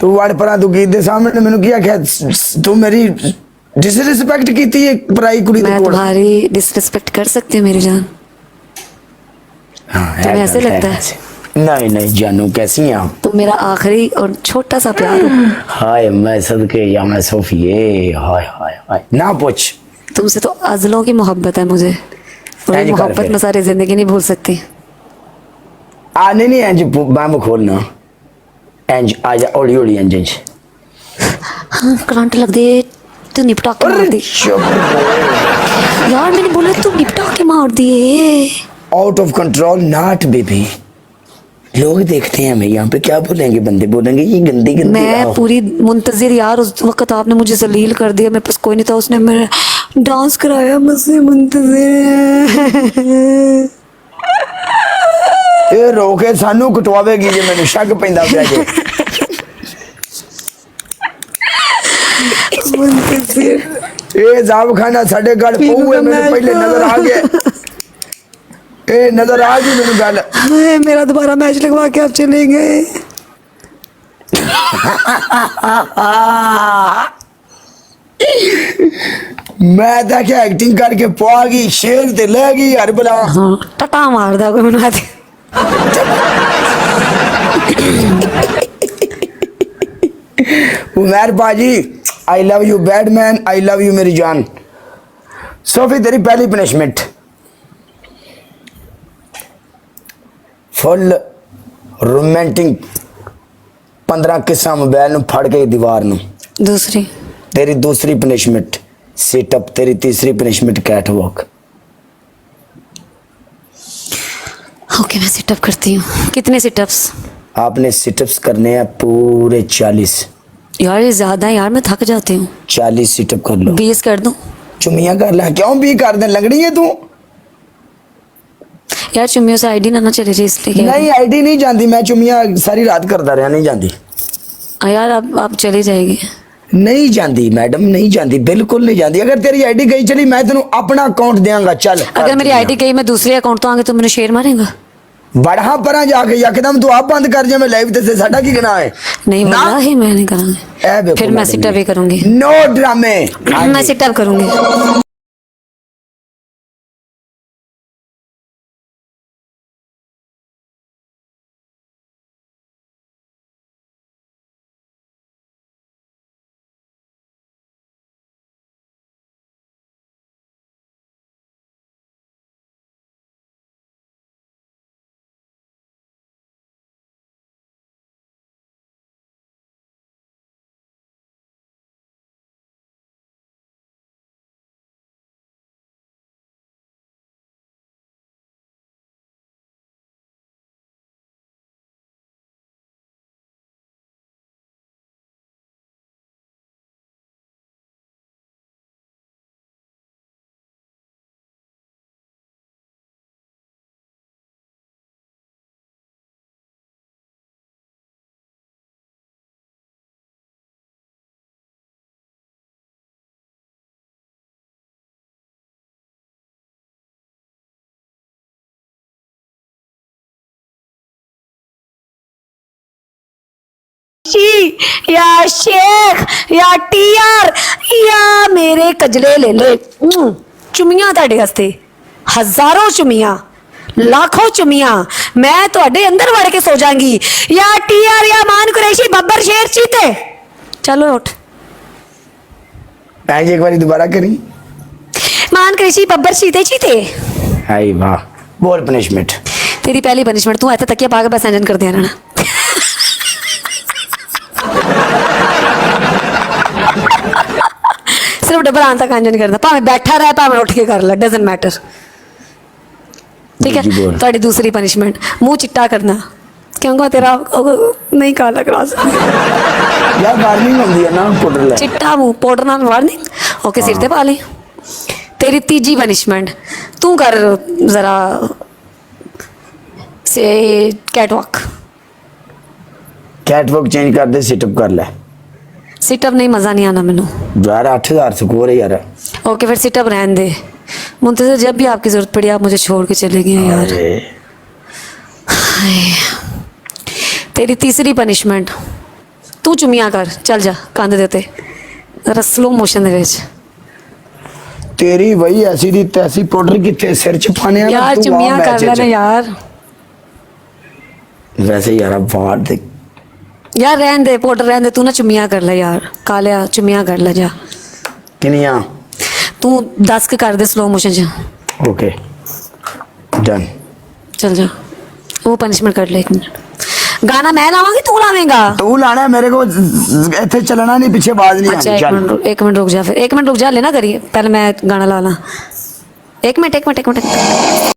तू वड़ परा तू गीत दे सामने मैंने क्या आख्या तू मेरी डिसरिस्पेक्ट की थी एक पराई कुड़ी दे मैं कोल तुम्हारी डिसरिस्पेक्ट कर सकती हूँ मेरी जान? हाँ तुम्हें ऐसे लगता है? नहीं नहीं जानू कैसी हैं आप? तुम मेरा आखिरी और छोटा सा प्यार हो। हाय मैं सदके या मैं सोफिए हाय हाय हाय ना पूछ तुमसे तो अज़लों की मोहब्बत है मुझे, और ऐंज कर मोहब्बत फिर। में सारी जिंदगी नहीं भूल सकती। आने नहीं इंज बम खोलना इंज आजा ओली ओली इंज इंज हाँ करंट लग दे तो निपटा के मार दी यार, मैंने बोला तू निपटा के मार दिए। Out of control not baby. लोग देखते हैं हमें यहाँ पे क्या बोलेंगे, बंदे बोलेंगे ये गंदी गंदी मैं आओ। पूरी मुंतजिर यार, उस वक्त आपने मुझे जलील कर दिया, मेरे पास कोई नहीं था, उसने मेरा डांस कराया मुझसे मुंतजिर। ਇਹ ਰੋ ਕੇ ਸਾਨੂੰ ਕਟਵਾਵੇਗੀ ਜੇ ਮੈਨੂੰ ਸ਼ੱਕ ਪੈਂਦਾ ਪਿਆ ਜੇ ਇਹ ਜ਼ਾਬ ਖਾਨਾ ਸਾਡੇ ਗੱਲ ਪਊਏ ਮੈਨੂੰ ਪਹਿਲੇ ਨਜ਼ਰ ਆ ਗਿਆ ਇਹ ਨਜ਼ਰ ਆ ਗਈ ਮੈਨੂੰ ਗੱਲ हाय मेरा दोबारा मैच लगवा के आप चले गए। मैं ਤਾਂ ਕਿ ਐਕਟਿੰਗ ਕਰਕੇ ਪਵਾ ਗਈ ਸ਼ੇਰ ਤੇ ਲੈ ਗਈ ਹਰ ਬਲਾ हाँ टटा मार दा कोई मना दे। उमर बाजी I love you badman I love you मेरी जान। सोफी तेरी पहली पनिशमेंट फुल रोमांटिक 15 किस्सा मोबाइल नु फड़ के दीवार नु। दूसरी तेरी दूसरी पनिशमेंट सिटअप। तेरी तीसरी पनिशमेंट कैट वॉक। ओके मैं सिटअप करती हूँ। कितने सिटअप्स? आपने सिटअप्स करने हैं पूरे 40। यार ये ज्यादा है यार, मैं थक जाती हूँ। 40 सिटअप कर लो। 20 कर दूँ? चुमिया कर ले क्यों भी कर दे लगनी है तू यार चुम्मियों से आईडी ना चले जाए इसलिए क्या? नहीं आईडी नहीं जानती मैं चुमिया सारी रात करता रहा नहीं जानती यार अब चली जाएगी। नहीं जानती मैडम नहीं जानती बिल्कुल नहीं जानती। अगर तेरी आईडी गई चली मैं तेन अपना अकाउंट देंगा चल। अगर मेरी आईडी गई मैं दूसरे अकाउंट तो आगे तो मैंने शेयर मारेगा। बड़ा परा जाके यकदम तू आप बंद कर जा मैं लाइव ते साडा की गना है नहीं ना? वल्लाही मैं नहीं करूंगी। ए बेवकूफ फिर मैं मैडम सिटअप ही करूंगी। नो ड्रामे मैं सिटअप करूंगी। या शेख या टीआर या मेरे कजले ले ले चुमियां ਤੁਹਾਡੇ ਵਾਸਤੇ हजारों चुमियां लाखों चुमियां मैं ਤੁਹਾਡੇ अंदर वड़ के सो जाऊंगी। या टीआर या मान कुरैशी बब्बर शेर चीते। चलो उठ आज एक बार दोबारा करी मान कुरैशी बब्बर चीते चीते। हाय वाह बोल पनिशमेंट। तेरी पहली पनिशमेंट तू ऐसे तकिया पाके बस इंजन कर दिया रहना। सिर्फ डबल आन तक इंजन करना भावें बैठा रहे भावें उठ के कर ले डजंट मैटर। ठीक है थोड़ी दूसरी पनिशमेंट मुंह चिट्टा करना क्योंकि तेरा नहीं काला करा सकती यार वार्निंग होती है ना पाउडर ले चिट्टा मुंह पाउडर नाल वार्निंग। ओके सिर ते पा ली। तेरी तीजी पनिशमेंट तू कर जरा से कैटवॉक। कैटवॉक चेंज कर दे सिटअप कर ले। सिटअप नहीं मजा नहीं आना मैनू यार 8000 स्कोर है यार। ओके फिर सिटअप रहने दे। मुंतज़िर जब भी आपकी जरूरत पड़ी आप मुझे छोड़ के चले गए यार। तेरी तीसरी पनिशमेंट ਤੂੰ ਚੁੰਮੀਆਂ ਕਰ ਚੱਲ ਜਾ ਕੰਧ ਦੇ ਉੱਤੇ ਜ਼ਰਾ ਸਲੋ ਮੋਸ਼ਨ ਦੇ ਵਿੱਚ ਤੇਰੀ ਵਈ ਐਸੀ ਦੀ ਤੈਸੀ ਪਾਊਡਰ ਕਿੱਥੇ ਸਿਰ ਚ ਪਾਣੇ ਆ ਯਾਰ ਚੁੰਮੀਆਂ ਕਰ ਲੈਣਾ ਯਾਰ ਵੈਸੇ ਯਾਰ ਬਾਹਰ ਦੇ ਯਾਰ ਰਹਿਣ ਦੇ ਪਾਊਡਰ ਰਹਿਣ ਦੇ ਤੂੰ ਨਾ ਚੁੰਮੀਆਂ ਕਰ ਲੈ ਯਾਰ ਕਾਲਿਆ ਚੁੰਮੀਆਂ ਕਰ ਲੈ ਜਾ ਕਿੰਨੀਆਂ ਤੂੰ 10 ਕੇ ਕਰ ਦੇ ਸਲੋ ਮੋਸ਼ਨ ਚ ਓਕੇ ਡਨ चल जा वो पनिशमेंट कर ले 1 मिनट गाना मैं लावांगी तू लावेगा तू लाना है मेरे को इतने चलना नहीं पीछे आवाज नहीं अच्छा आनी चल 1 मिनट रुक जा फिर 1 मिनट रुक जा लेना करिए पहले मैं गाना ला ला 1 मिनट